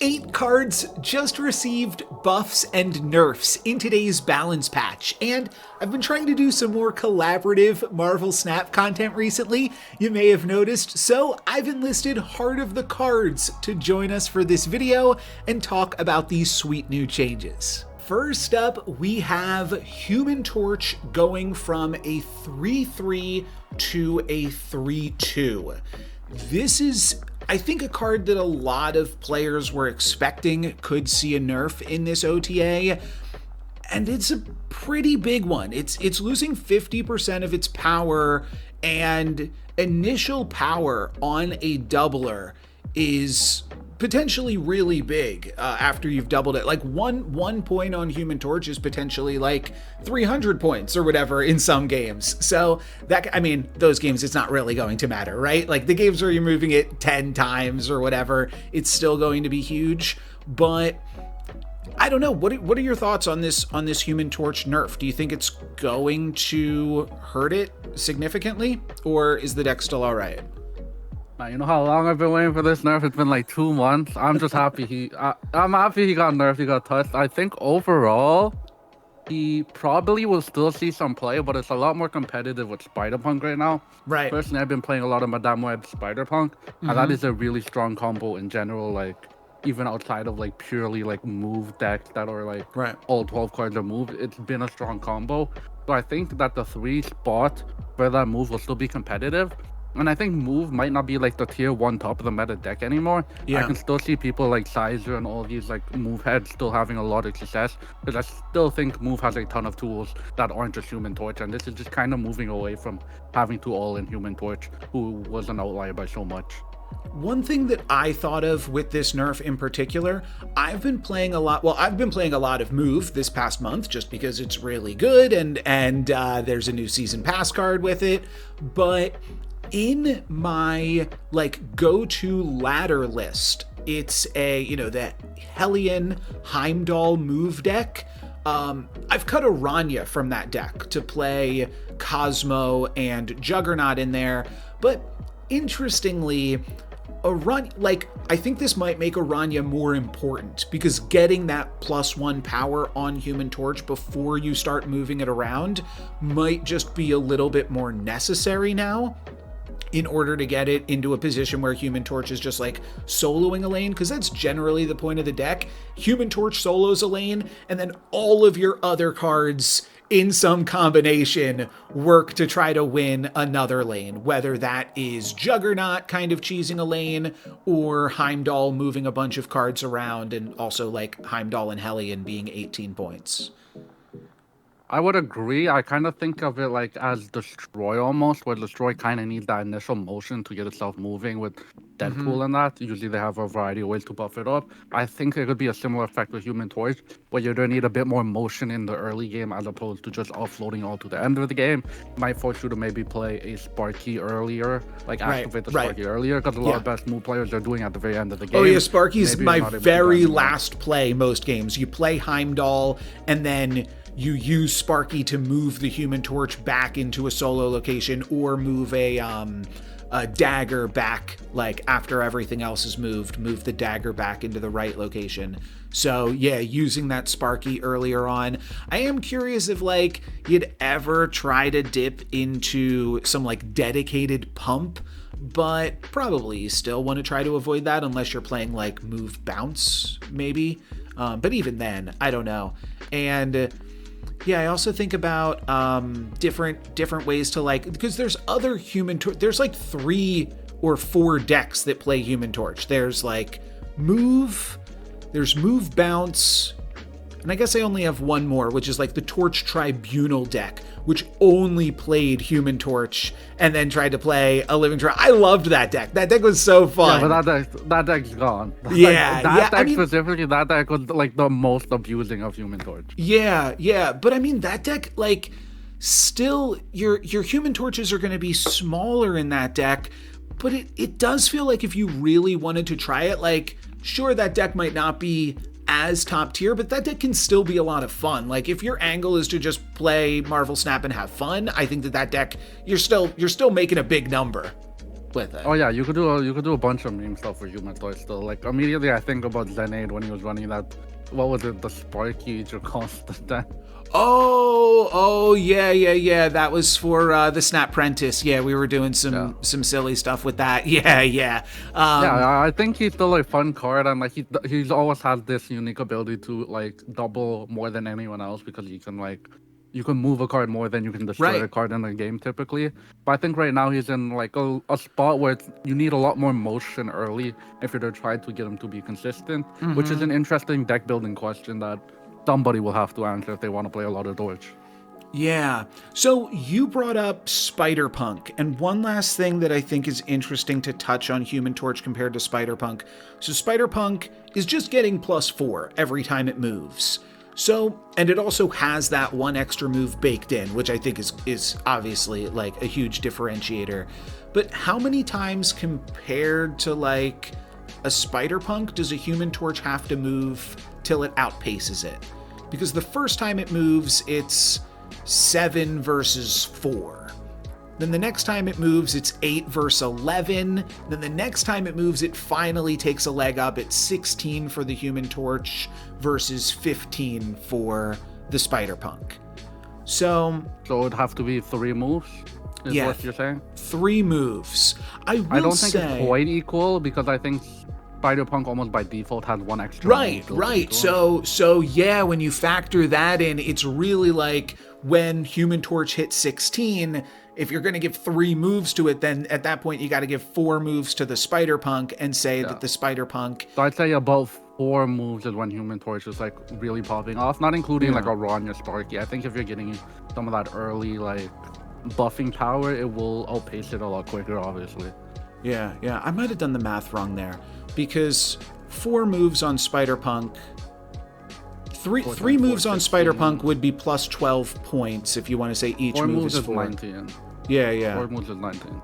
8 cards just received buffs and nerfs in today's balance patch, and I've been trying to do some more collaborative Marvel Snap content recently, you may have noticed, so I've enlisted Heart of the Cards to join us for this video and talk about these sweet new changes. First up, we have Human Torch going from a 3/3 to a 3/2. This is, I think, a card that a lot of players were expecting could see a nerf in this OTA, and it's a pretty big one. It's losing 50% of its power, and initial power on a doubler is potentially really big after you've doubled it. Like one point on Human Torch is potentially like 300 points or whatever in some games. So that, I mean, those games, it's not really going to matter, right? Like the games where you're moving it 10 times or whatever, it's still going to be huge. But I don't know. What are your thoughts on this Human Torch nerf? Do you think it's going to hurt it significantly, or is the deck still all right? You know how long I've been waiting for this nerf? It's been like 2 months. I'm just happy I'm happy he got nerfed, he got touched. I think overall, he probably will still see some play, but it's a lot more competitive with Spider-Punk right now. Right. Personally, I've been playing a lot of Madame Web Spider-Punk, and that is a really strong combo in general, like, even outside of like purely like move decks that are like all 12 cards are moved, it's been a strong combo. So I think that the 3 spot where that move will still be competitive. And I think Move might not be like the tier 1 top of the meta deck anymore. I can still see people like Sizer and all these like Move heads still having a lot of success, because I still think Move has a ton of tools that aren't just Human Torch, and this is just kind of moving away from having to all in Human Torch, who was an outlier by so much. One thing that I thought of with this nerf in particular, I've been playing a lot of Move this past month just because it's really good, and there's a new season pass card with it, but in my like go-to ladder list, it's the Hellion Heimdall move deck. I've cut Aranya from that deck to play Cosmo and Juggernaut in there, but interestingly, Aranya, like, I think this might make Aranya more important, because getting that +1 power on Human Torch before you start moving it around might just be a little bit more necessary now, in order to get it into a position where Human Torch is just like soloing a lane, because that's generally the point of the deck. Human Torch solos a lane, and then all of your other cards in some combination work to try to win another lane, whether that is Juggernaut kind of cheesing a lane, or Heimdall moving a bunch of cards around, and also like Heimdall and Hellion being 18 points. I would agree. I kind of think of it like as Destroy almost, where Destroy kind of needs that initial motion to get itself moving with Deadpool and that. Usually they have a variety of ways to buff it up. I think it could be a similar effect with Human Torch, where you're going to need a bit more motion in the early game as opposed to just offloading all to the end of the game. Might force you to maybe play a Sparky earlier, like activate the Sparky earlier, because a lot of best move players are doing at the very end of the game. Oh yeah, Sparky's my very last play most games. You play Heimdall, and then you use Sparky to move the Human Torch back into a solo location, or move a dagger back, like after everything else is moved, move the dagger back into the right location. So yeah, using that Sparky earlier on. I am curious if like you'd ever try to dip into some like dedicated pump, but probably you still want to try to avoid that unless you're playing like move bounce maybe. But even then, I don't know. And yeah, I also think about different ways to like, because there's other Human Torch. There's like 3 or 4 decks that play Human Torch. There's like move, there's move bounce, and I guess I only have one more, which is like the Torch Tribunal deck, which only played Human Torch and then tried to play a Living Torch. I loved that deck. That deck was so fun. Yeah, but that deck's gone. Yeah, that deck specifically, that deck was like the most abusing of Human Torch. Yeah. But I mean, that deck, like, still, your Human Torches are going to be smaller in that deck, but it does feel like if you really wanted to try it, like, sure, that deck might not be as top tier, but that deck can still be a lot of fun. Like, if your angle is to just play Marvel Snap and have fun, I think that deck, you're still making a big number. with it. Oh yeah, you could do a bunch of meme stuff for Human Torch still. Like immediately I think about Zenade when he was running that. What was it? The Sparky Dracosta that. Oh, yeah. That was for the Snap Prentice. Yeah, we were doing some silly stuff with that. Yeah. I think he's still a fun card, and like he's always had this unique ability to like double more than anyone else because you can move a card more than you can destroy a card in the game typically. But I think right now he's in like a spot where you need a lot more motion early if you're to try to get him to be consistent, which is an interesting deck building question that somebody will have to answer if they want to play a lot of Torch. Yeah. So you brought up Spider-Punk, and one last thing that I think is interesting to touch on Human Torch compared to Spider-Punk. So Spider-Punk is just getting +4 every time it moves. So, and it also has that one extra move baked in, which I think is obviously like a huge differentiator. But how many times compared to like a Spider-Punk does a Human Torch have to move till it outpaces it? Because the first time it moves, it's 7 versus 4. Then the next time it moves, it's 8 versus 11. Then the next time it moves, it finally takes a leg up. It's 16 for the Human Torch versus 15 for the Spider-Punk. So it would have to be 3 moves, is what you're saying? 3 moves. I don't think it's quite equal because I think Spider-Punk almost by default has 1 extra. Right. So yeah, when you factor that in, it's really like when Human Torch hits 16, if you're going to give 3 moves to it, then at that point you got to give 4 moves to the Spider-Punk and say that the Spider-Punk... So I'd say about 4 moves is when Human Torch is like really popping off, not including like a Ronya Sparky. I think if you're getting some of that early like buffing power, it will outpace it a lot quicker, obviously. Yeah. I might have done the math wrong there because 4 moves on Spider-Punk... Three moves on Spider-Punk would be plus 12 points if you want to say each move is 4. 19. Yeah. 4 moves is 19.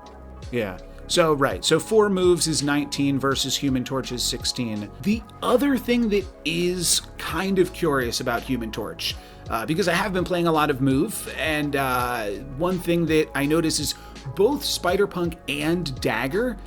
Yeah. So 4 moves is 19 versus Human Torch's 16. The other thing that is kind of curious about Human Torch, because I have been playing a lot of Move, and one thing that I notice is both Spider-Punk and Dagger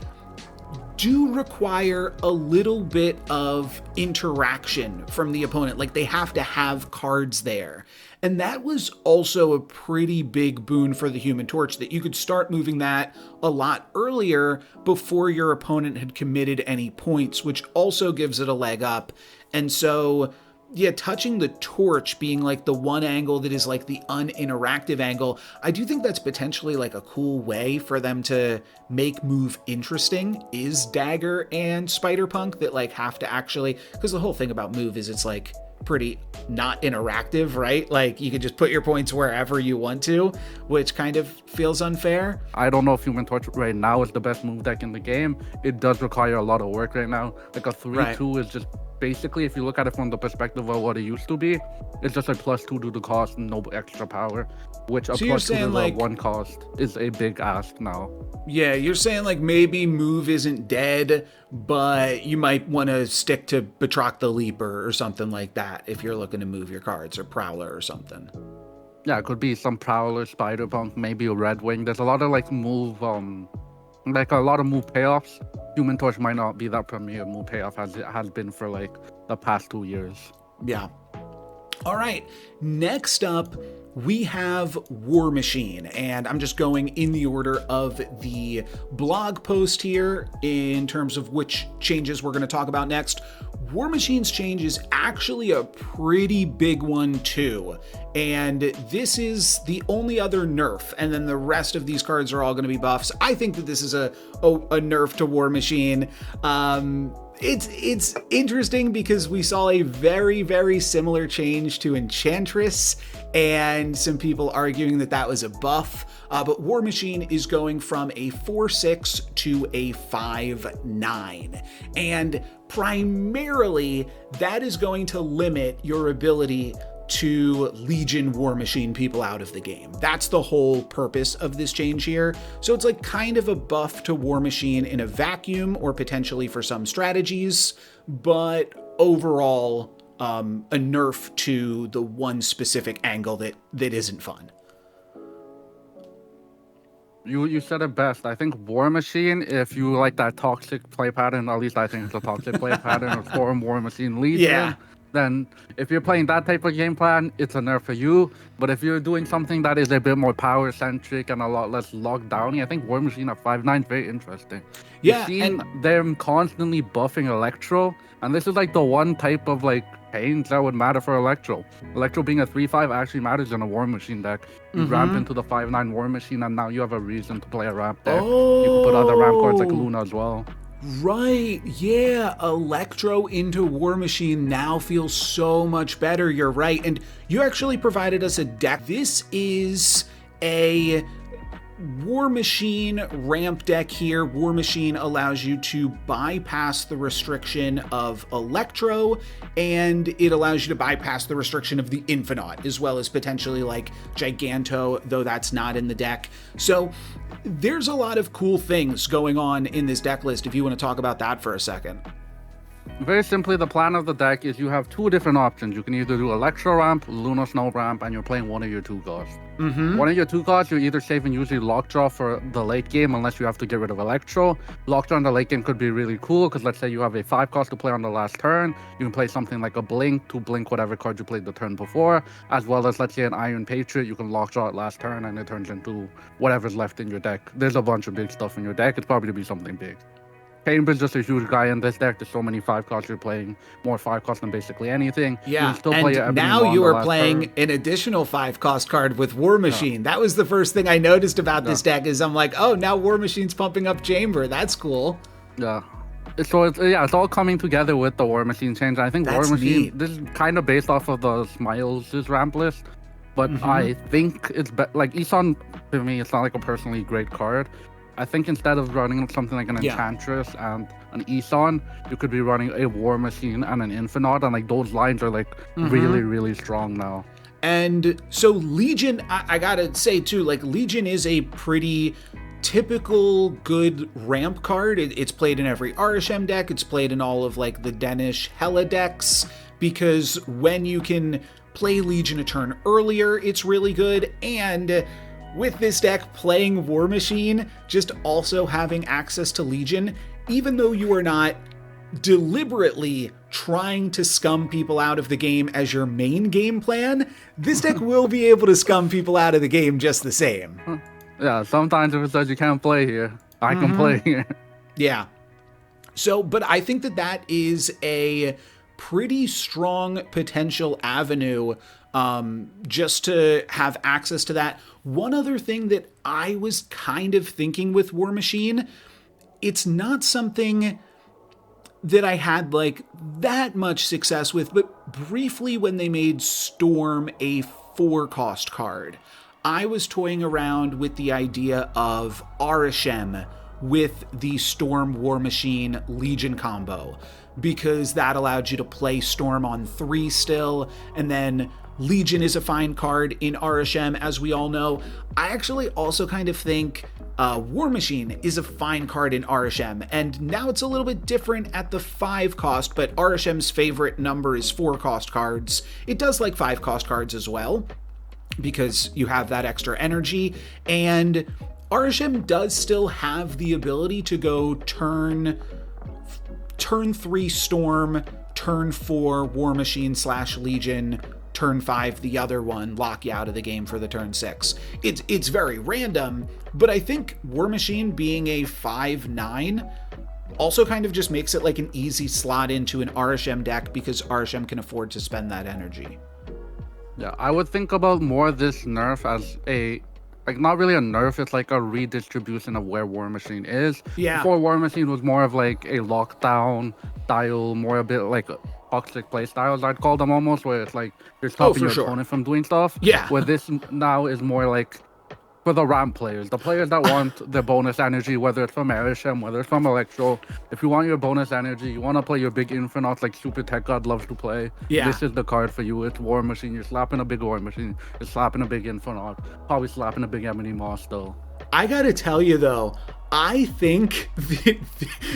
do require a little bit of interaction from the opponent. Like they have to have cards there. And that was also a pretty big boon for the Human Torch, that you could start moving that a lot earlier before your opponent had committed any points, which also gives it a leg up. And so, yeah, touching the torch being like the one angle that is like the uninteractive angle, I do think that's potentially like a cool way for them to make Move interesting, is Dagger and Spider-Punk that like have to actually, because the whole thing about Move is it's like pretty not interactive, right? Like you can just put your points wherever you want to, which kind of feels unfair. I don't know if Human Torch right now is the best move deck in the game. It does require a lot of work right now. Like a 3-2 is just basically, if you look at it from the perspective of what it used to be, it's just like +2 to the cost, no extra power, which a +2 to the 1 cost is a big ask now. Yeah, you're saying like maybe Move isn't dead, but you might want to stick to Batroc the Leaper or something like that if you're looking to move your cards, or Prowler or something. Yeah, it could be some Prowler, Spider-Punk, maybe a Red Wing. There's a lot of like move, like a lot of move payoffs. Human Torch might not be that premier move payoff as it has been for like the past 2 years. Yeah. All right. Next up, we have War Machine, and I'm just going in the order of the blog post here in terms of which changes we're going to talk about next. War Machine's change is actually a pretty big one too, and this is the only other nerf, and then the rest of these cards are all going to be buffs. I think that this is a nerf to War Machine. It's interesting because we saw a very, very similar change to Enchantress, and some people arguing that that was a buff. But War Machine is going from a 4/6 to a 5/9. And primarily, that is going to limit your ability to Legion War Machine people out of the game. That's the whole purpose of this change here. So it's like kind of a buff to War Machine in a vacuum, or potentially for some strategies, but overall a nerf to the one specific angle that isn't fun. You said it best. I think War Machine, if you like that toxic play pattern, at least I think it's a toxic play pattern of Storm, War Machine, Yeah. Legion, then if you're playing that type of game plan, it's a nerf for you. But if you're doing something that is a bit more power centric and a lot less lockdowny, I think War Machine at 5/9 very interesting. You've Yeah, seen and them constantly buffing Electro, and this is like the one type of like pains that would matter for Electro. Electro being a 3/5 actually matters in a War Machine deck. You ramp into the 5/9 War Machine, and now you have a reason to play a ramp deck. You can put other ramp cards like Luna as well. right, yeah, Electro into War Machine now feels so much better, you're right. And you actually provided us a deck. This is a War Machine ramp deck here. War Machine allows you to bypass the restriction of Electro, and it allows you to bypass the restriction of the Infinite, as well as potentially like Giganto, though that's not in the deck. So there's a lot of cool things going on in this deck list if you want to talk about that for a second. Very simply, the plan of the deck is you have two different options. You can either do Electro ramp, Luna Snow ramp, and you're playing one of your two costs. One of your two costs, you're either saving usually Lockjaw for the late game, unless you have to get rid of Electro. Lockjaw in the late game could be really cool, because let's say you have a 5 cost to play on the last turn. You can play something like a Blink to blink whatever card you played the turn before, as well as, let's say, an Iron Patriot. You can Lockjaw at last turn, and it turns into whatever's left in your deck. There's a bunch of big stuff in your deck. It's probably to be something big. Cambridge is just a huge guy in this deck. There's so many 5 costs. You're playing more 5 costs than basically anything. Yeah, you can still play and now you are playing an additional 5 cost card with War Machine. That was the first thing I noticed about this deck is I'm like, oh, now War Machine's pumping up Chamber. That's cool. Yeah. So it's all coming together with the War Machine change. I think War Machine, neat. This is kind of based off of the Smiles' ramp list, but I think it's like Isan, to me, it's not like a personally great card. I think instead of running something like an Enchantress and an Isan, you could be running a War Machine and an Infinite, and like those lines are like really, really strong now. And so Legion, I gotta say too, like Legion is a pretty typical good ramp card. It's played in every RSM deck. It's played in all of like the Danish Hela decks, because when you can play Legion a turn earlier, it's really good. And with this deck, playing War Machine, just also having access to Legion, even though you are not deliberately trying to scum people out of the game as your main game plan, this deck will be able to scum people out of the game just the same. Yeah, sometimes if it says you can't play here, I can play here. Yeah. So, but I think that is a pretty strong potential avenue just to have access to that. One other thing that I was kind of thinking with War Machine, it's not something that I had like that much success with, but briefly when they made Storm a 4-cost card, I was toying around with the idea of Arishem with the Storm War Machine Legion combo, because that allowed you to play Storm on 3 still, and then Legion is a fine card in RSM, as we all know. I actually also kind of think War Machine is a fine card in RSM, and now it's a little bit different at the 5 cost, but RSM's favorite number is 4 cost cards. It does like 5 cost cards as well, because you have that extra energy, and RSM does still have the ability to go turn 3 Storm, turn 4 War Machine / Legion, turn 5 the other one, lock you out of the game for the turn 6. It's very random, but I think War Machine being a 5/9 also kind of just makes it like an easy slot into an RSM deck, because RSM can afford to spend that energy. Yeah, I would think about more this nerf as a, like, not really a nerf, it's like a redistribution of where War Machine is. Yeah. Before, War Machine was more of like a lockdown style, more a bit like toxic play styles, I'd call them almost, where it's like you're stopping your opponent from doing stuff. Yeah. Where this now is more like for the ramp players, the players that want the bonus energy, whether it's from Arishem, whether it's from Electro. If you want your bonus energy, you want to play your big Infinites like Super Tech God loves to play, this is the card for you. It's War Machine. You're slapping a big War Machine. You're slapping a big Infinite. Probably slapping a big Emily Moss though. I gotta tell you though, I think that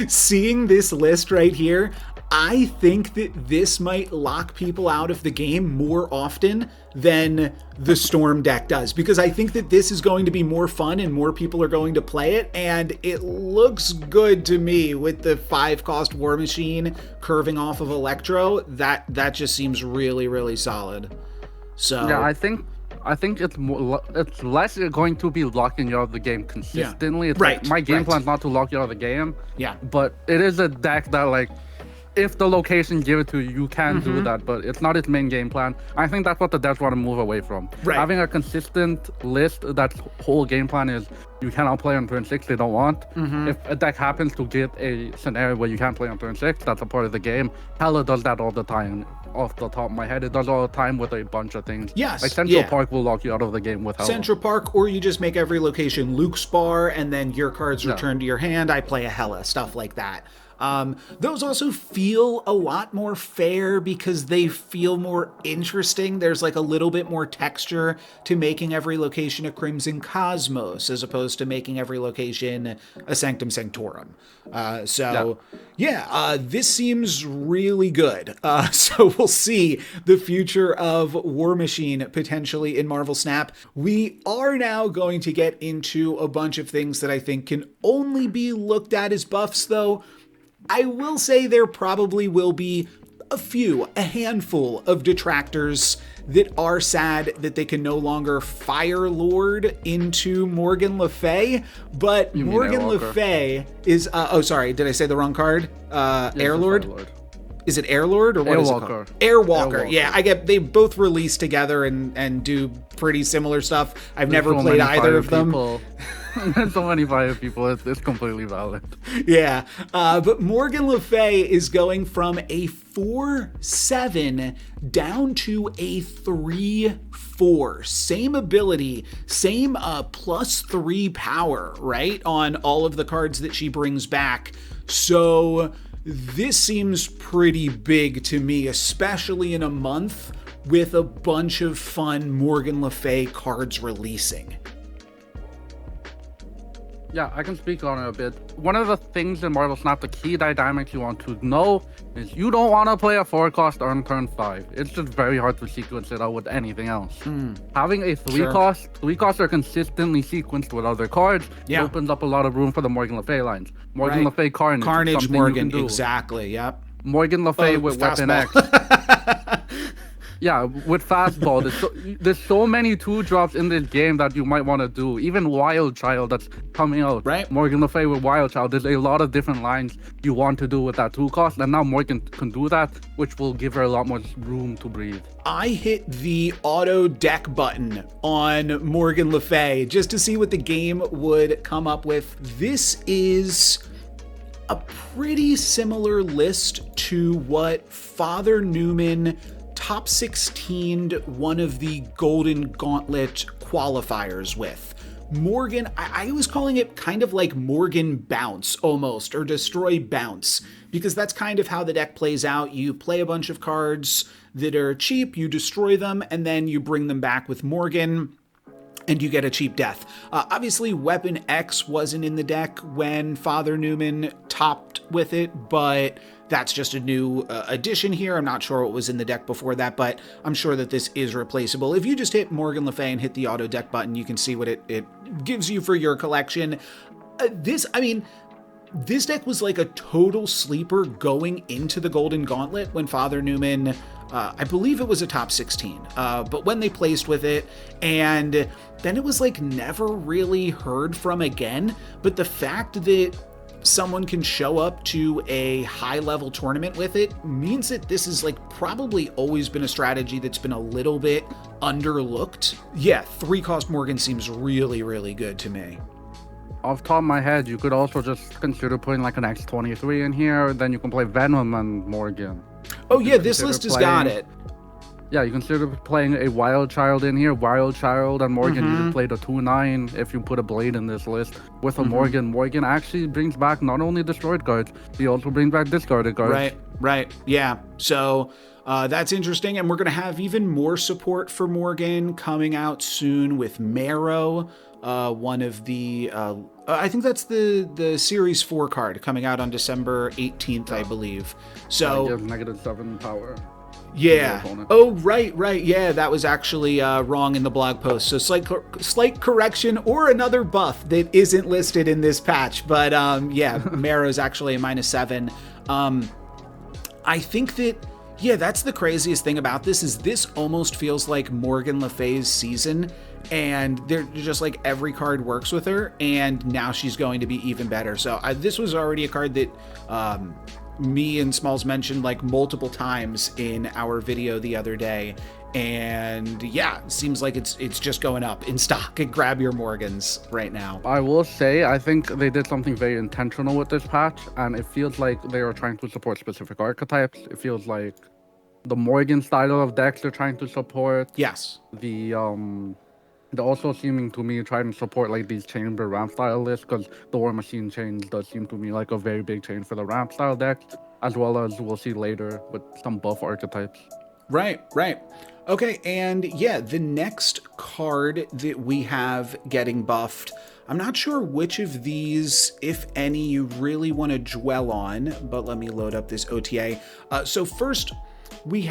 seeing this list right here, I think that this might lock people out of the game more often than the Storm deck does, because I think that this is going to be more fun and more people are going to play it, and it looks good to me with the 5-cost War Machine curving off of Electro. That just seems really, really solid. So yeah, I think it's less going to be locking you out of the game consistently. It's like my game plan's not to lock you out of the game. Yeah. But it is a deck that, like, if the location give it to you, you can do that, but it's not its main game plan. I think that's what the devs want to move away from. Having a consistent list that's whole game plan is you cannot play on turn 6, they don't want. If a deck happens to get a scenario where you can't play on turn 6, that's a part of the game. Hela does that all the time. Off the top of my head, it does all the time with a bunch of things. Yes. Like Central Park will lock you out of the game with Hela. Central Park, or you just make every location Luke's bar, and then your cards return to your hand. I play a Hela, stuff like that. Those also feel a lot more fair because they feel more interesting. There's like a little bit more texture to making every location a Crimson Cosmos as opposed to making every location a Sanctum Sanctorum. This seems really good. So we'll see the future of War Machine potentially in Marvel Snap. We are now going to get into a bunch of things that I think can only be looked at as buffs, though. I will say there probably will be a handful of detractors that are sad that they can no longer Fire Lord into Morgan Le Fay, but Morgan Le Fay is, sorry, did I say the wrong card? Air Lord? Is it Air Lord or what is it called? Airwalker. Yeah, they both release together and do pretty similar stuff. I've never played either of them. So many fire people, it's completely valid. Yeah, but Morgan Le Fay is going from a 4/7 down to a 3/4. Same ability, same +3 power, right? On all of the cards that she brings back. So this seems pretty big to me, especially in a month with a bunch of fun Morgan Le Fay cards releasing. Yeah, I can speak on it a bit. One of the things in Marvel Snap, the key dynamics you want to know is you don't want to play a 4-cost on turn 5. It's just very hard to sequence it out with anything else. Having a 3-cost, 3-costs are consistently sequenced with other cards. It opens up a lot of room for the Morgan Le Fay lines. Morgan Le Fay Carnage Morgan, exactly, yep. Morgan Le Fay with Weapon X. Yeah, with fastball, there's so many 2-drops in this game that you might want to do. Even Wild Child that's coming out. Right. Morgan Le Fay with Wild Child. There's a lot of different lines you want to do with that 2-cost, and now Morgan can do that, which will give her a lot more room to breathe. I hit the auto deck button on Morgan Le Fay just to see what the game would come up with. This is a pretty similar list to what Father Newman top 16'd one of the Golden Gauntlet qualifiers with. Morgan, I was calling it kind of like Morgan Bounce almost, or Destroy Bounce, because that's kind of how the deck plays out. You play a bunch of cards that are cheap, you destroy them, and then you bring them back with Morgan, and you get a cheap death. Obviously, Weapon X wasn't in the deck when Father Newman topped with it, but that's just a new addition here. I'm not sure what was in the deck before that, but I'm sure that this is replaceable. If you just hit Morgan Le Fay and hit the auto deck button, you can see what it gives you for your collection. This deck was like a total sleeper going into the Golden Gauntlet when Father Newman, I believe it was a top 16, but when they placed with it, and then it was like never really heard from again. But the fact that someone can show up to a high-level tournament with it means that this is like probably always been a strategy that's been a little bit underlooked. Yeah, 3-cost Morgan seems really, really good to me. Off the top of my head, you could also just consider putting like an X-23 in here, then you can play Venom and Morgan. Oh yeah, this list has got it. Yeah, you consider playing a Wild Child in here. Wild Child and Morgan, you can play the 2/9 if you put a Blade in this list. With a Morgan, Morgan actually brings back not only destroyed cards, he also brings back discarded cards. Right, yeah. So that's interesting, and we're going to have even more support for Morgan coming out soon with Marrow, one of the I think that's the Series 4 card coming out on December 18th, I believe. So -7 power. Yeah. Oh, right. Yeah, that was actually wrong in the blog post. So slight correction or another buff that isn't listed in this patch. But yeah, Marrow's actually a -7. I think that, yeah, that's the craziest thing about this is this almost feels like Morgan Le Fay's season. And they're just like every card works with her, and now she's going to be even better. So this was already a card that me and Smalls mentioned like multiple times in our video the other day. And yeah, it seems like it's just going up in stock. Grab your Morgans right now. I will say, I think they did something very intentional with this patch, and it feels like they are trying to support specific archetypes. It feels like the Morgan style of decks they're trying to support. Yes. They're also seeming to me trying to support like these chamber ramp style lists, because the War Machine change does seem to me like a very big change for the ramp style deck, as well as we'll see later with some buff archetypes. Right. Okay, and yeah, the next card that we have getting buffed, I'm not sure which of these, if any, you really want to dwell on, but let me load up this OTA. So first, we've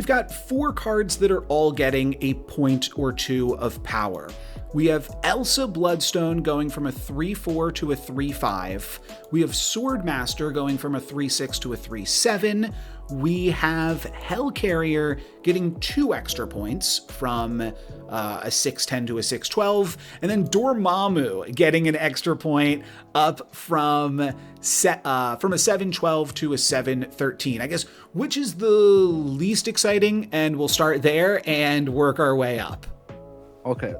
got 4 cards that are all getting a point or 2 of power. We have Elsa Bloodstone going from a 3/4 to a 3/5. We have Swordmaster going from a 3/6 to a 3/7. We have Helicarrier getting 2 extra points from a 6/10 to a 6/12. And then Dormammu getting an extra point up from a 7/12 to a 7/13. I guess, which is the least exciting? And we'll start there and work our way up. Okay.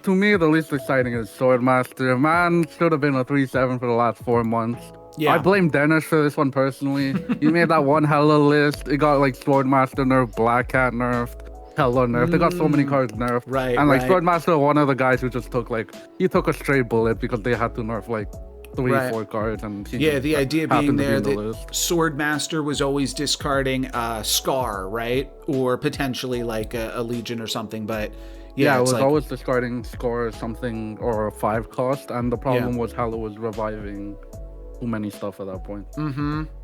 To me, the least exciting is Swordmaster. Man, should have been a 3/7 for the last 4 months. Yeah. I blame Dennis for this one personally. He made that one hella list. It got like Swordmaster nerfed, Black Cat nerfed, hella nerfed. They got so many cards nerfed. Right. And like Swordmaster, one of the guys who just took like, he took a straight bullet because they had to nerf like 3-4 cards. And yeah, the idea being there that Swordmaster was always discarding Scar, right? Or potentially like a Legion or something, but yeah, it was like, always discarding Scar or something or a 5 cost, and the problem was Hella was reviving too many stuff at that point.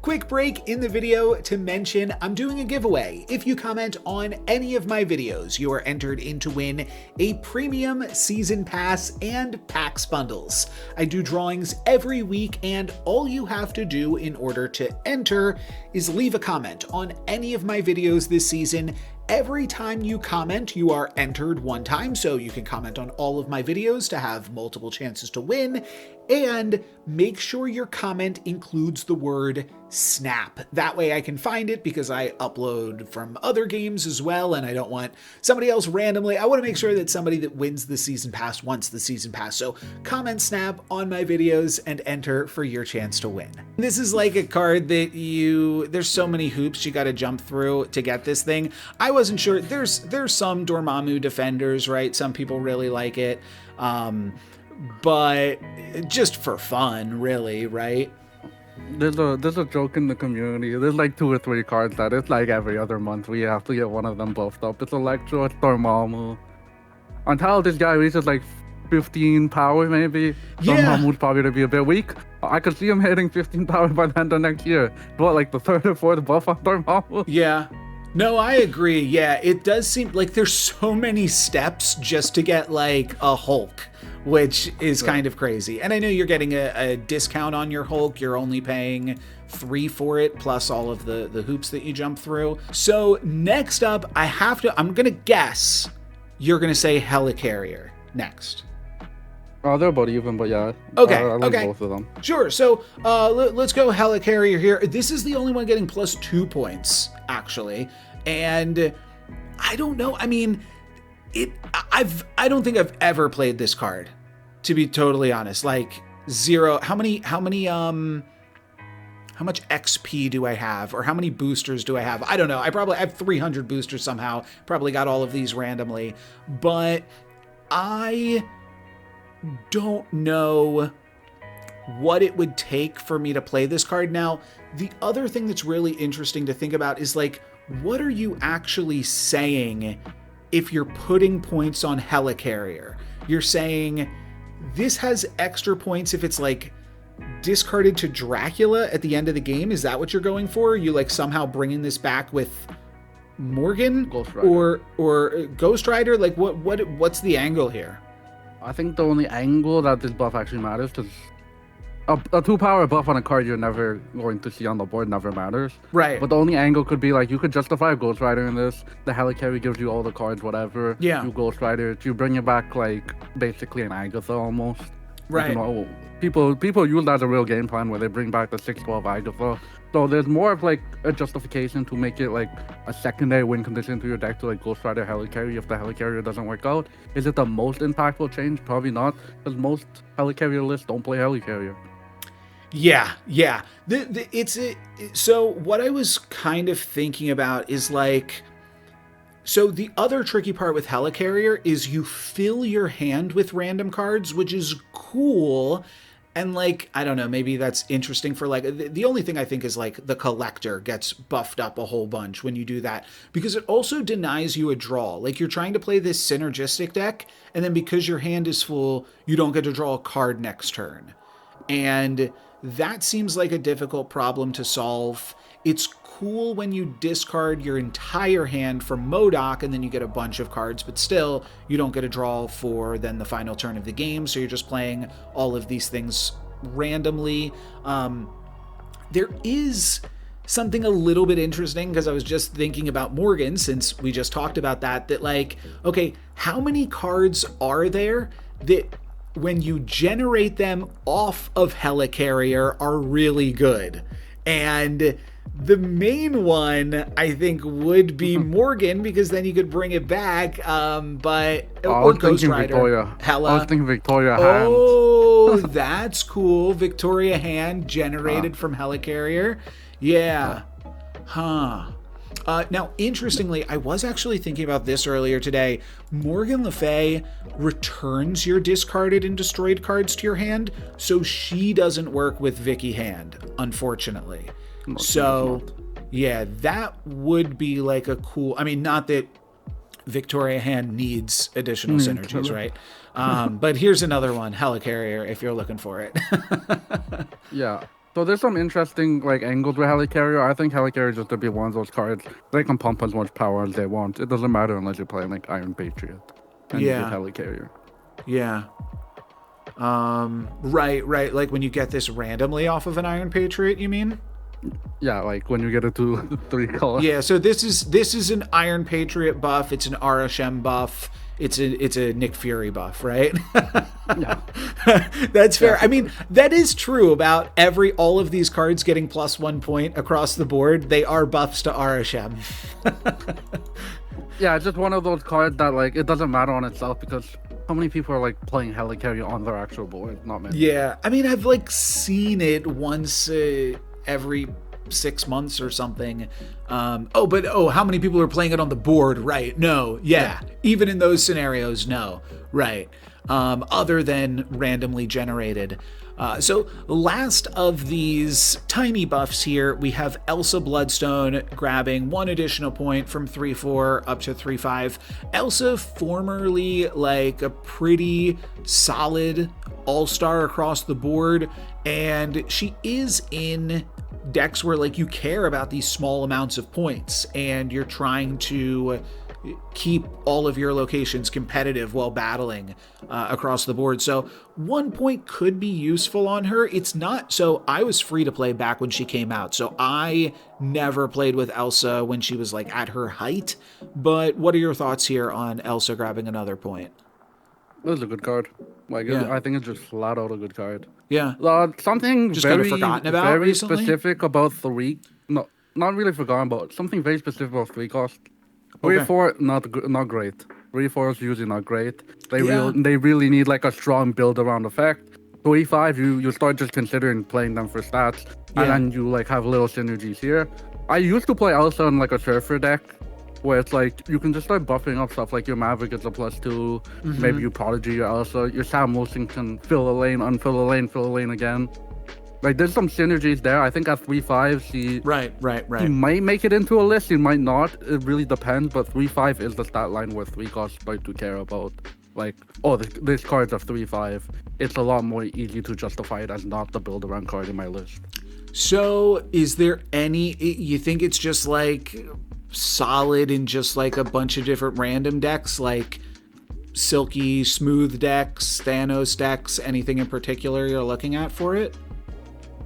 Quick break in the video to mention I'm doing a giveaway. If you comment on any of my videos, you are entered in to win a premium season pass and packs bundles. I do drawings every week, and all you have to do in order to enter is leave a comment on any of my videos this season. Every time you comment, you are entered one time, so you can comment on all of my videos to have multiple chances to win, and make sure your comment includes the word snap. That way I can find it, because I upload from other games as well, and I don't want somebody else randomly. I want to make sure that somebody that wins the season pass wants the season pass. So comment snap on my videos and enter for your chance to win. This is like a card that there's so many hoops you got to jump through to get this thing. I wasn't sure. There's some Dormammu defenders, right? Some people really like it. But just for fun, really, right? There's a joke in the community. There's like 2 or 3 cards that it's like every other month we have to get one of them buffed up. It's Electro, it's Dormammu. Until this guy reaches like 15 power, maybe. Dormammu's probably to be a bit weak. I could see him hitting 15 power by the end of next year. But like the 3rd or 4th buff on Dormammu. Yeah. No, I agree. Yeah, it does seem like there's so many steps just to get like a Hulk, which is kind of crazy. And I know you're getting a discount on your Hulk. You're only paying 3 for it, plus all of the hoops that you jump through. So next up, I'm going to guess you're going to say Helicarrier next. Oh, they're about even, but yeah. Okay, I like okay. both of them. Sure, so let's go Helicarrier here. This is the only one getting plus 2 points, actually. And I don't know, I mean, I don't think I've ever played this card, to be totally honest. Like, 0, how much XP do I have? Or how many boosters do I have? I don't know. I have 300 boosters somehow. Probably got all of these randomly. But I don't know what it would take for me to play this card. Now, the other thing that's really interesting to think about is like, what are you actually saying if you're putting points on Helicarrier? You're saying this has extra points if it's like discarded to Dracula at the end of the game. Is that what you're going for? Are you like somehow bringing this back with Morgan or Ghost Rider? Like what's the angle here? I think the only angle that this buff actually matters, because a 2-power buff on a card you're never going to see on the board never matters. Right. But the only angle could be like, you could justify a Ghost Rider in this. The Helicarrier gives you all the cards, whatever. Yeah. You Ghost Rider, you bring it back like basically an Agatha almost. Right. You know, people use that as a real game plan where they bring back the 6/12 Agatha. So there's more of like a justification to make it like a secondary win condition to your deck to like Ghost Rider Helicarrier if the Helicarrier doesn't work out. Is it the most impactful change? Probably not, because most Helicarrier lists don't play Helicarrier. Yeah. So what I was kind of thinking about is like, so the other tricky part with Helicarrier is you fill your hand with random cards, which is cool. And like, I don't know, maybe that's interesting for like, the only thing I think is like the collector gets buffed up a whole bunch when you do that, because it also denies you a draw. Like you're trying to play this synergistic deck, and then because your hand is full, you don't get to draw a card next turn. And that seems like a difficult problem to solve. It's cool when you discard your entire hand from MODOK and then you get a bunch of cards, but still you don't get a draw for then the final turn of the game. So you're just playing all of these things randomly. There is something a little bit interesting, because I was just thinking about Morgan, since we just talked about that like, okay, how many cards are there that when you generate them off of Helicarrier are really good? And the main one, I think, would be Morgan, because then you could bring it back. Or Ghost Rider. Victoria. Hela. I was thinking Victoria Hand. Oh, that's cool. Victoria Hand generated from Helicarrier. Yeah. Huh. Now, interestingly, I was actually thinking about this earlier today. Morgan Le Fay returns your discarded and destroyed cards to your hand, so she doesn't work with Vicky Hand, unfortunately. So, yeah, that would be like a cool... I mean, not that Victoria Hand needs additional synergies, right? But here's another one, Helicarrier, if you're looking for it. Yeah. So there's some interesting like angles with Helicarrier. I think Helicarrier is just to be one of those cards. They can pump as much power as they want. It doesn't matter unless you're playing like Iron Patriot. And you get Helicarrier. Yeah. Right. Like when you get this randomly off of an Iron Patriot, you mean? Yeah, like when you get a 2/3 color. Yeah, so this is an Iron Patriot buff. It's an Arashem buff. It's a Nick Fury buff, right? Yeah. That's fair. I mean, that is true about all of these cards getting +1 point across the board. They are buffs to Arashem. Yeah, it's just one of those cards that like it doesn't matter on itself, because how many people are like playing Helicarrier on their actual board? Not many. Yeah, I mean, I've like seen it once every 6 months or something. How many people are playing it on the board? Right. No. Yeah. Even in those scenarios, no. Right. Other than randomly generated. So last of these tiny buffs here, we have Elsa Bloodstone grabbing 1 additional point from 3/4 up to 3/5. Elsa, formerly like a pretty solid all-star across the board, and she is in decks where like you care about these small amounts of points and you're trying to keep all of your locations competitive while battling across the board. So 1 point could be useful on her. It's not, so I was free to play back when she came out, so I never played with Elsa when she was like at her height. But what are your thoughts here on Elsa grabbing another point? This is a good card. Like, I think it's just flat out a good card. Yeah. Something just very, kind of forgotten about very recently? specific about 3. No, not really forgotten about. Something very specific about 3 cost. 3/4, not great. 3/4 is usually not great. They really need like a strong build around effect. 3/5, you start just considering playing them for stats, and then you like have little synergies here. I used to play Elsa in like a Surfer deck, where it's like you can just start buffing up stuff like your Maverick gets a +2, maybe you Prodigy your Elsa, your Sam Wilson can fill a lane, unfill a lane, fill a lane again. Like there's some synergies there. I think at 3/5 she might make it into a list, she might not. It really depends, but 3/5 is the stat line where 3 costs start to care about. like, oh, this card's a 3/5. It's a lot more easy to justify it as not the build around card in my list. So is there any, you think it's just like solid in just like a bunch of different random decks, like Silky, Smooth decks, Thanos decks, anything in particular you're looking at for it?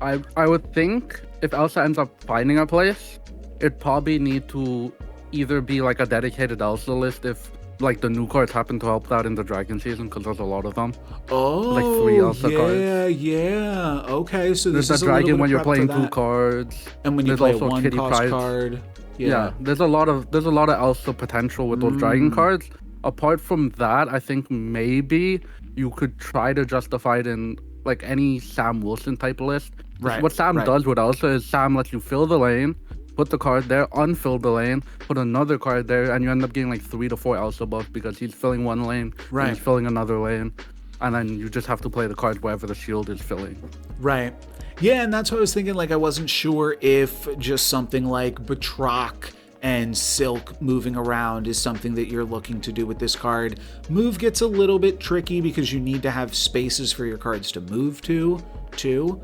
I would think if Elsa ends up finding a place, it'd probably need to either be like a dedicated Elsa list if like the new cards happen to help out in the Dragon season, because there's a lot of them. Oh, like 3 Elsa cards. Yeah. Okay, so there's this the is Dragon when you're prep playing 2 cards, and when you there's play also one Kitty cost Pryde card. Yeah, there's a lot of Elsa potential with those Dragon cards. Apart from that, I think maybe you could try to justify it in like any Sam Wilson type list. Right. What Sam does with Elsa is Sam lets you fill the lane, put the card there, unfill the lane, put another card there, and you end up getting like 3 to 4 Elsa buffs because he's filling one lane, and he's filling another lane, and then you just have to play the card wherever the shield is filling. Right. Yeah, and that's what I was thinking. Like, I wasn't sure if just something like Batroc and Silk moving around is something that you're looking to do with this card. Move gets a little bit tricky because you need to have spaces for your cards to move to, too.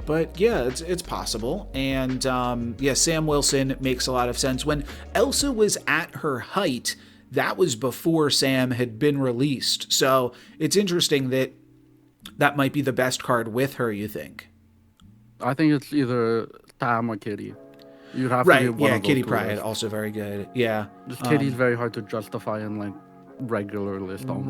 But yeah, it's possible. And yeah, Sam Wilson makes a lot of sense. When Elsa was at her height, that was before Sam had been released. So it's interesting that might be the best card with her, you think? I think it's either Sam or Kitty. You'd have to be one of those Kitty two Pryde, lists. also very good. Yeah. Just Kitty's very hard to justify in like regular list only.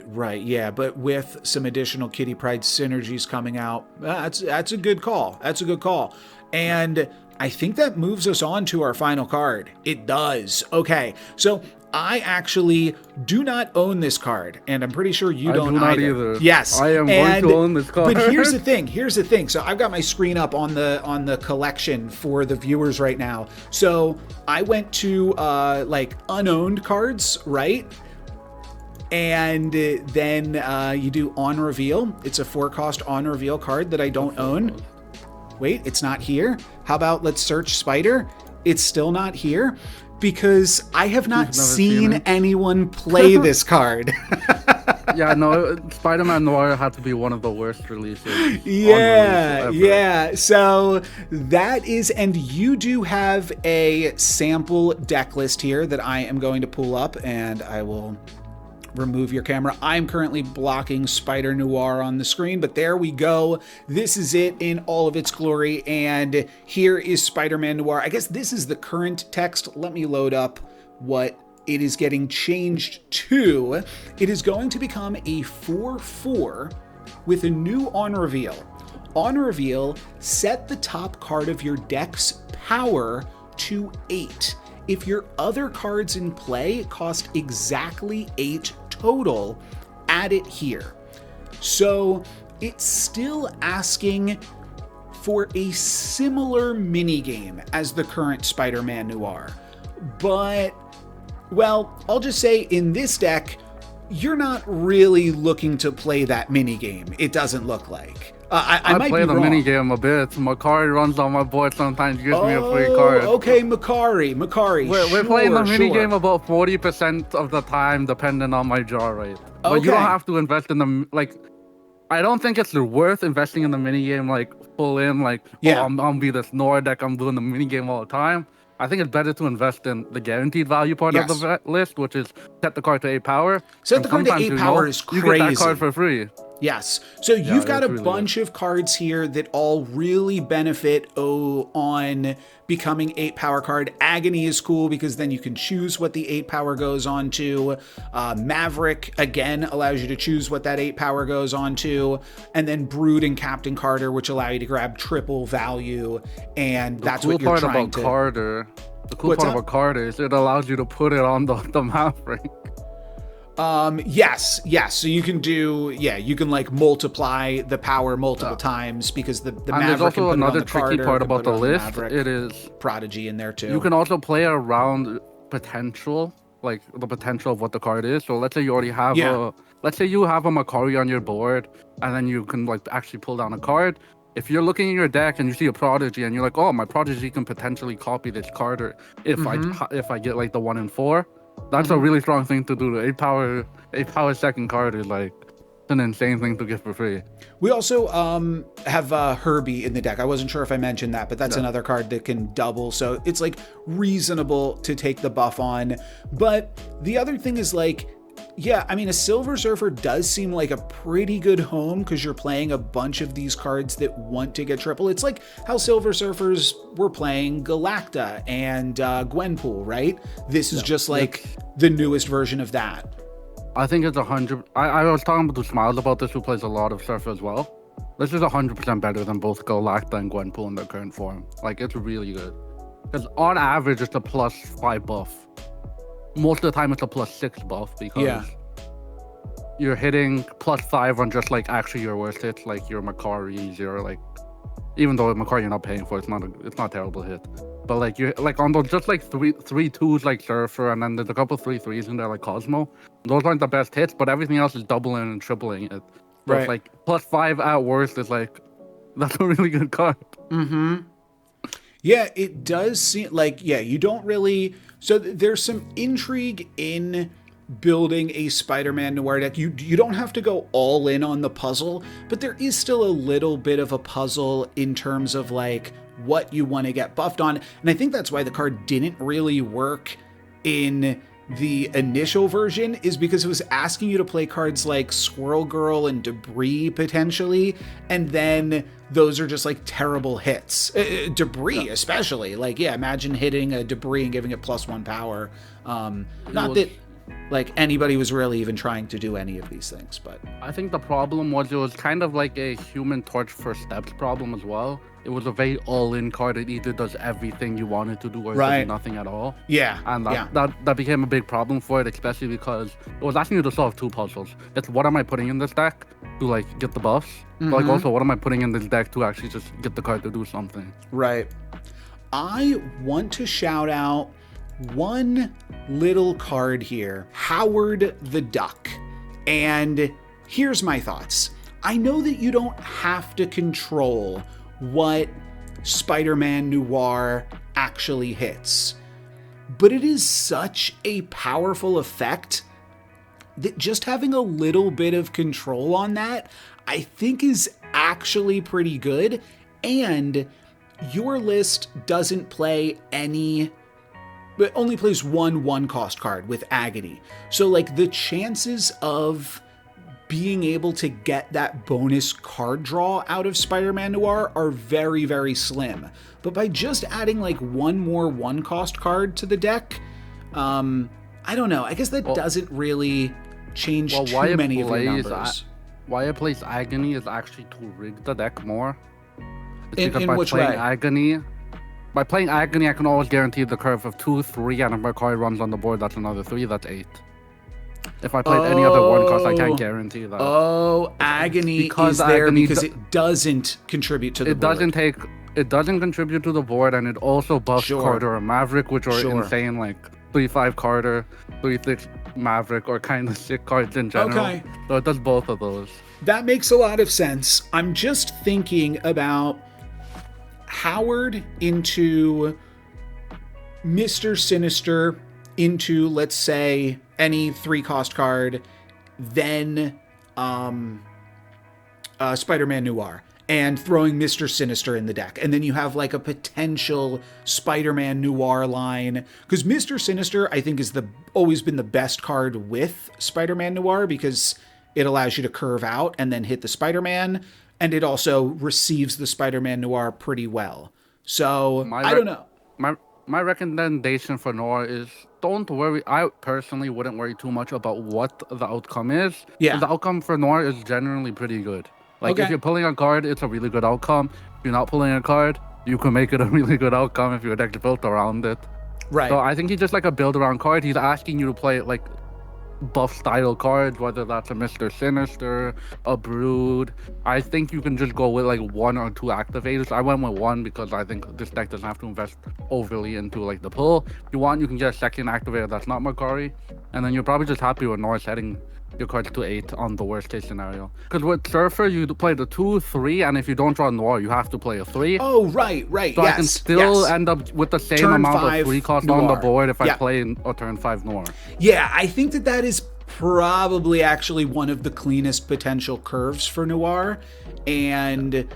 Right. Yeah, but with some additional Kitty Pryde synergies coming out, that's a good call. That's a good call. And I think that moves us on to our final card. It does. Okay, so I actually do not own this card, and I'm pretty sure you don't do not either. either. Yes, I am going to own this card. But here's the thing. So I've got my screen up on the collection for the viewers right now. So I went to like unowned cards, right? And then you do on reveal. It's a 4-cost on reveal card that I don't own. Wait, it's not here. How about let's search Spider? It's still not here because I have not seen anyone play this card. Yeah, no, Spider-Man Noir had to be one of the worst releases. Yeah. So that is, and you do have a sample deck list here that I am going to pull up, and I will remove your camera. I'm currently blocking Spider Noir on the screen, but there we go. This is it in all of its glory, and here is Spider-Man Noir. I guess this is the current text. Let me load up what it is getting changed to. It is going to become a 4/4 with a new on reveal. On reveal, set the top card of your deck's power to 8. If your other cards in play cost exactly 8 total, add it here. So it's still asking for a similar minigame as the current Spider-Man Noir. But, well, I'll just say in this deck, you're not really looking to play that minigame, it doesn't look like. I might play be the wrong. minigame a bit. Makari runs on my board sometimes, gives me a free card. Okay, Makari. We're playing the minigame about 40% of the time, depending on my draw rate. But you don't have to invest in the, like, I don't think it's worth investing in the minigame, like, full in, like, I'm gonna be this Noir deck, I'm doing the minigame all the time. I think it's better to invest in the guaranteed value part of the list, which is set the card to 8 power. Set the card to 8 power is crazy. You get that card for free. Yes. So you've got a bunch of cards here that all really benefit on becoming 8 power card. Agony is cool because then you can choose what the 8 power goes on to. Maverick, again, allows you to choose what that 8 power goes on to. And then Brood and Captain Carter, which allow you to grab triple value. And that's what you're trying to... The cool part about Carter is it allows you to put it on the Maverick. Yes. So you can you can like multiply the power multiple times because the Maverick. And there's also can put another it on the tricky Carter, part about the list. Maverick, it is Prodigy in there too. You can also play around potential, like the potential of what the card is. So let's say you already have let's say you have a Makari on your board, and then you can like actually pull down a card. If you're looking in your deck and you see a Prodigy and you're like, oh, my Prodigy can potentially copy this card, or if I get like the 1 in 4. That's a really strong thing to do. The 8 power second card is like an insane thing to get for free. We also have Herbie in the deck. I wasn't sure if I mentioned that, but that's another card that can double. So it's like reasonable to take the buff on. But the other thing is like, yeah, I mean, a Silver Surfer does seem like a pretty good home because you're playing a bunch of these cards that want to get triple. It's like how Silver Surfers were playing Galacta and Gwenpool, right? This is just like the newest version of that. I think it's 100. I was talking to Smiles about this, who plays a lot of Surf as well. This is 100% better than both Galacta and Gwenpool in their current form. Like, it's really good. Because on average, it's a +5 buff. Most of the time, it's a +6 buff because you're hitting +5 on just like actually your worst hits, like your Macquaries, your like, even though Macquarie you're not paying for, it's not a terrible hit. But like you're like on those just like three twos like Surfer, and then there's a couple 3/3s in there like Cosmo. Those aren't the best hits, but everything else is doubling and tripling it. So it's like +5 at worst is like, that's a really good card. Yeah, it does seem like, you don't really... So there's some intrigue in building a Spider-Man Noir deck. You don't have to go all in on the puzzle, but there is still a little bit of a puzzle in terms of like what you want to get buffed on. And I think that's why the card didn't really work in the initial version, is because it was asking you to play cards like Squirrel Girl and Debris potentially, and then those are just like terrible hits. Debris especially, like, imagine hitting a Debris and giving it +1 power. Not that like anybody was really even trying to do any of these things, but I think the problem was it was kind of like a Human Torch for steps problem as well. It was a very all-in card. It either does everything you want it to do or it does nothing at all. And that became a big problem for it, especially because it was asking you to solve 2 puzzles. It's what am I putting in this deck to like get the buffs, but like also what am I putting in this deck to actually just get the card to do something. I want to shout out one little card here, Howard the Duck. And here's my thoughts. I know that you don't have to control what Spider-Man Noir actually hits, but it is such a powerful effect that just having a little bit of control on that, I think, is actually pretty good. And your list doesn't play any, but only plays one cost card with Agony. So like the chances of being able to get that bonus card draw out of Spider-Man Noir are very, very slim. But by just adding like one more 1-cost card to the deck, I don't know. I guess that doesn't really change too many of your numbers. Why it plays Agony is actually to rig the deck more. It's in which way? By playing Agony, I can always guarantee the curve of 2, 3, and if my card runs on the board, that's another 3, that's 8. If I played any other 1 cost, I can't guarantee that. Agony is there because it doesn't contribute to the board. It doesn't contribute to the board, and it also buffs Carter or Maverick, which are insane, like 3/5 Carter, 3/6 Maverick, or kind of sick cards in general. So it does both of those. That makes a lot of sense. I'm just thinking about Howard into Mr. Sinister into, let's say, any 3-cost card, then Spider-Man Noir, and throwing Mr. Sinister in the deck. And then you have like a potential Spider-Man Noir line. Because Mr. Sinister, I think, is always been the best card with Spider-Man Noir, because it allows you to curve out and then hit the Spider-Man, and it also receives the Spider-Man Noir pretty well. So, I don't know. My recommendation for Noir is don't worry. I personally wouldn't worry too much about what the outcome is. The outcome for Noir is generally pretty good. Like if you're pulling a card, it's a really good outcome. If you're not pulling a card, you can make it a really good outcome if your deck is built around it. So I think he's just like a build around card. He's asking you to play like buff style cards, whether that's a Mr. Sinister, a Brood. I think you can just go with like 1 or 2 activators. I went with 1 because I think this deck doesn't have to invest overly into like the pull. If you want, you can get a second activator that's not Macquarie, and then you're probably just happy with Noir setting your cards to 8 on the worst case scenario. Because with Surfer, you play the 2, 3, and if you don't draw Noir, you have to play a 3. Oh, right. So I can still end up with the same amount of 3 cost on the board if I play a turn 5 Noir. Yeah, I think that is probably actually one of the cleanest potential curves for Noir, and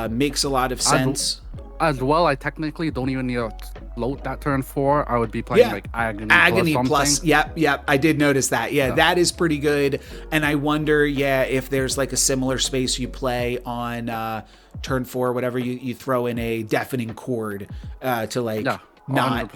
makes a lot of sense. As well, I technically don't even need to float that turn 4. I would be playing like Agony plus. Yep. I did notice that. Yeah, that is pretty good. And I wonder, if there's like a similar space you play on turn 4, whatever, you throw in a deafening chord to like not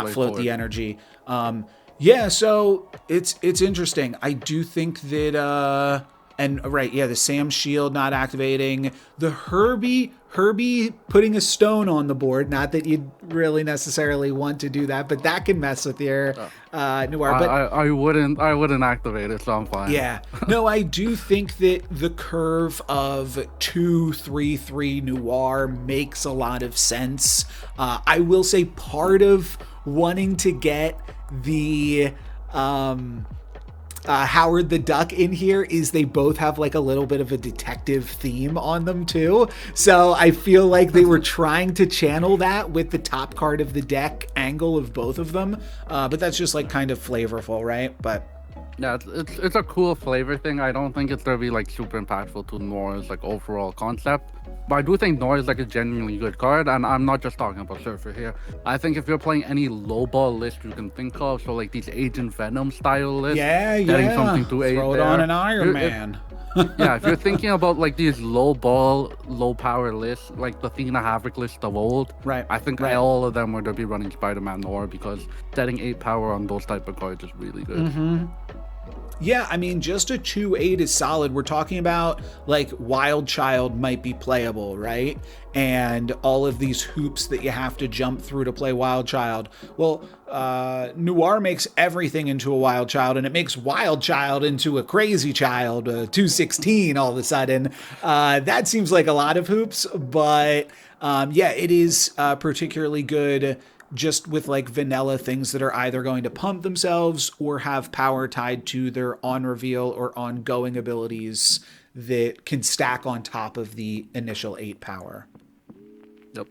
float the energy. So it's interesting. I do think that the Sam Shield not activating, the Herbie putting a stone on the board. Not that you'd really necessarily want to do that, but that can mess with your Noir. But I wouldn't activate it, so I'm fine. Yeah. No, I do think that the curve of 2/3/3 Noir makes a lot of sense. I will say part of wanting to get the Howard the Duck in here is they both have like a little bit of a detective theme on them too. So I feel like they were trying to channel that with the top card of the deck angle of both of them. But that's just like kind of flavorful, right? But yeah, it's a cool flavor thing. I don't think it's gonna be like super impactful to Noir's like overall concept. But I do think Noir is like a genuinely good card, and I'm not just talking about Surfer here. I think if you're playing any lowball list you can think of, so like these Agent Venom style lists, getting something to 8 throw it on an Iron Man. If you're thinking about like these low ball, low power lists, like the Athena Havoc list of old, I think all of them would be running Spider-Man Noir, because setting 8 power on those type of cards is really good. Yeah, I mean, just a 2/8 is solid. We're talking about like Wild Child might be playable, right? And all of these hoops that you have to jump through to play Wild Child. Well, Noir makes everything into a Wild Child, and it makes Wild Child into a Crazy Child, 2/16 all of a sudden. That seems like a lot of hoops, but it is particularly good just with like vanilla things that are either going to pump themselves or have power tied to their on reveal or ongoing abilities that can stack on top of the initial 8 power. Yep.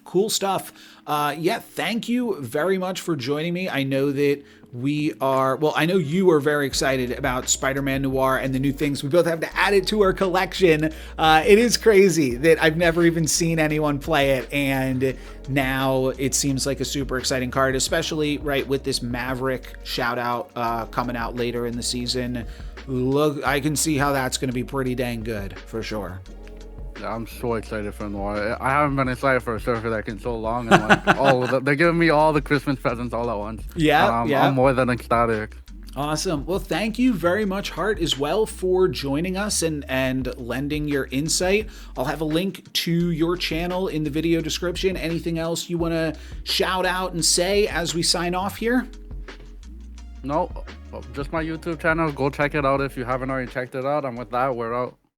Cool stuff. Thank you very much for joining me. I know that I know you are very excited about Spider-Man Noir and the new things. We both have to add it to our collection. It is crazy that I've never even seen anyone play it, and now it seems like a super exciting card, especially with this Maverick shout out coming out later in the season. Look, I can see how that's going to be pretty dang good for sure. Yeah, I'm so excited for Noir. I haven't been excited for a Surfer deck in so long, and like they're giving me all the Christmas presents all at once. I'm more than ecstatic. Awesome. Well, thank you very much, Hart, as well, for joining us and lending your insight. I'll have a link to your channel in the video description. Anything else you want to shout out and say as we sign off here? No, just my YouTube channel. Go check it out if you haven't already checked it out. And with that, we're out.